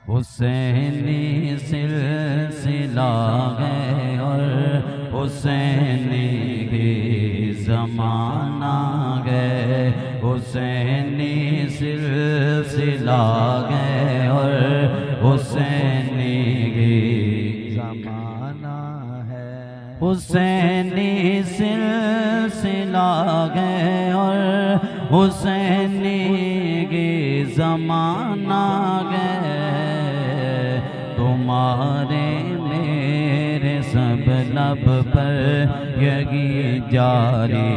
حسینی سلسلہ ہے اور حسینی ہی زمانہ ہے، حسینی سلسلہ ہے اور حسینی ہی زمانہ ہے، حسینی سلسلہ ہے اور حسینی کی زمانہ ہے، تمہارے میرے سب لب پر یہی جاری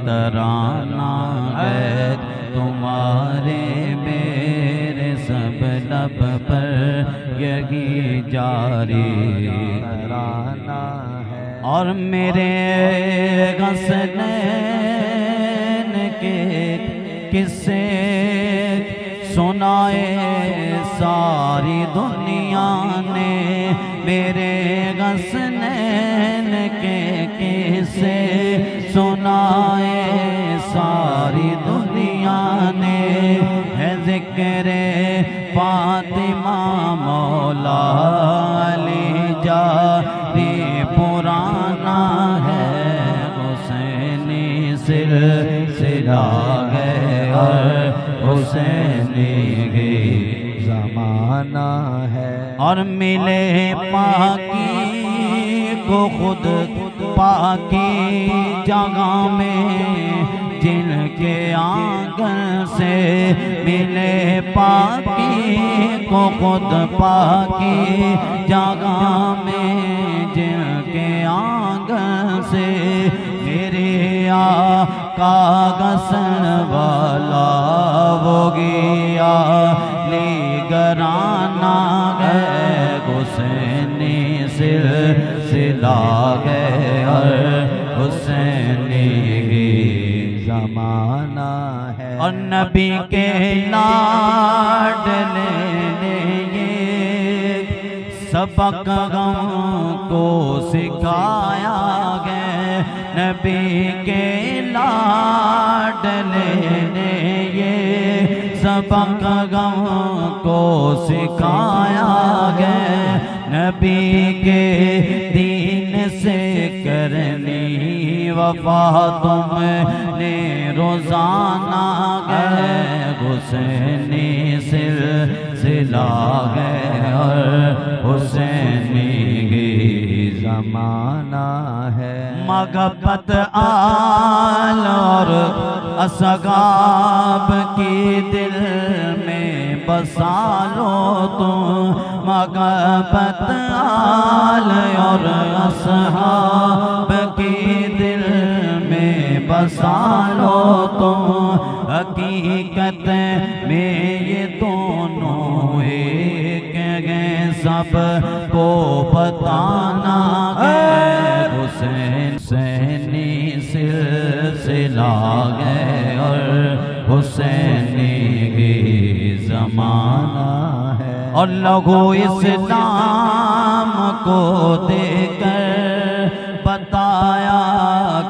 ترانہ ہے، تمہارے میرے سب لب پر یہی جاری ترانہ ہے، اور میرے حسنین کے قصے سنائے ساری دنیا نے، میرے حسنین کے قصے سنائے ساری دنیا نے، ہے ذکر فاطمہ مولا علی جاری پرانا ہے، حسینی سلسلہ ہے اور حسینی کی زمانہ ہے، اور ملے پاکی کو خود پاکی جگہ میں، جن کے آنگن سے ملے پاکی کو خود پاکی جگہ میں، جن کے آنگن سے میرے آقا غسل والا وہ گیا گرانہ ہے، حسینی سلسلہ ہے اور حسینی کی زمانہ ہے، اور نبی کے لاڈلے نے یہ سبق غم کو سکھایا ہے، نبی کے لاڈلے نے یہ سبق غم کو سکھایا ہے، نبی کے دین سے کرنی وفا تم نے روزانہ ہے، حسینی سلسلہ ہے اور حسینی کی زمانہ ہے، محبت آل اور اصحاب کی دل میں بسا لو تم، محبت آل اور اصحاب کی دل میں بسا لو تم، حقیقت میں یہ دونوں ایک ہیں، سب کو بتانا ہے، حسینی سلسلہ ہے اور حسینی کی زمانہ ہے، اور لہو اسلام کو دے کر بتایا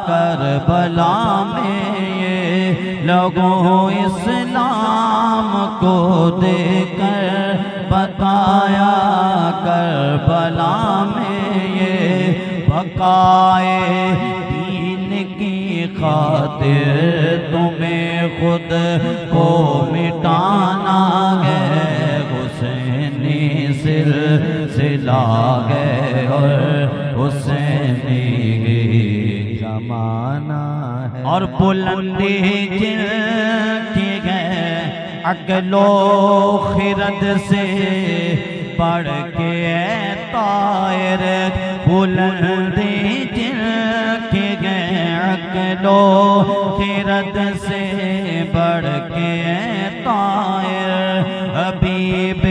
کربلا میں، یہ لہو اسلام کو دے کر بتایا کربلا میں، یہ بقائے دین کی خاطر تمہیں خود کو مٹانا ہے، حسینی سلسلہ ہے اور حسینی کی زمانہ ہے، اور بلندی جن کی ہے عقل و خرد سے بڑھ کے اے طائر، بلندی جن کی ہے عقل و خرد سے بڑھ کے اے طائر، حبیب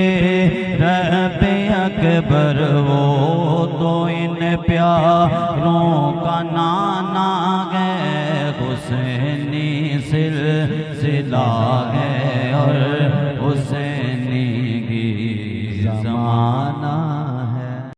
رب اکبر وہ تو ان پیاروں کا نانا ہے، حسینی سلسلہ ہے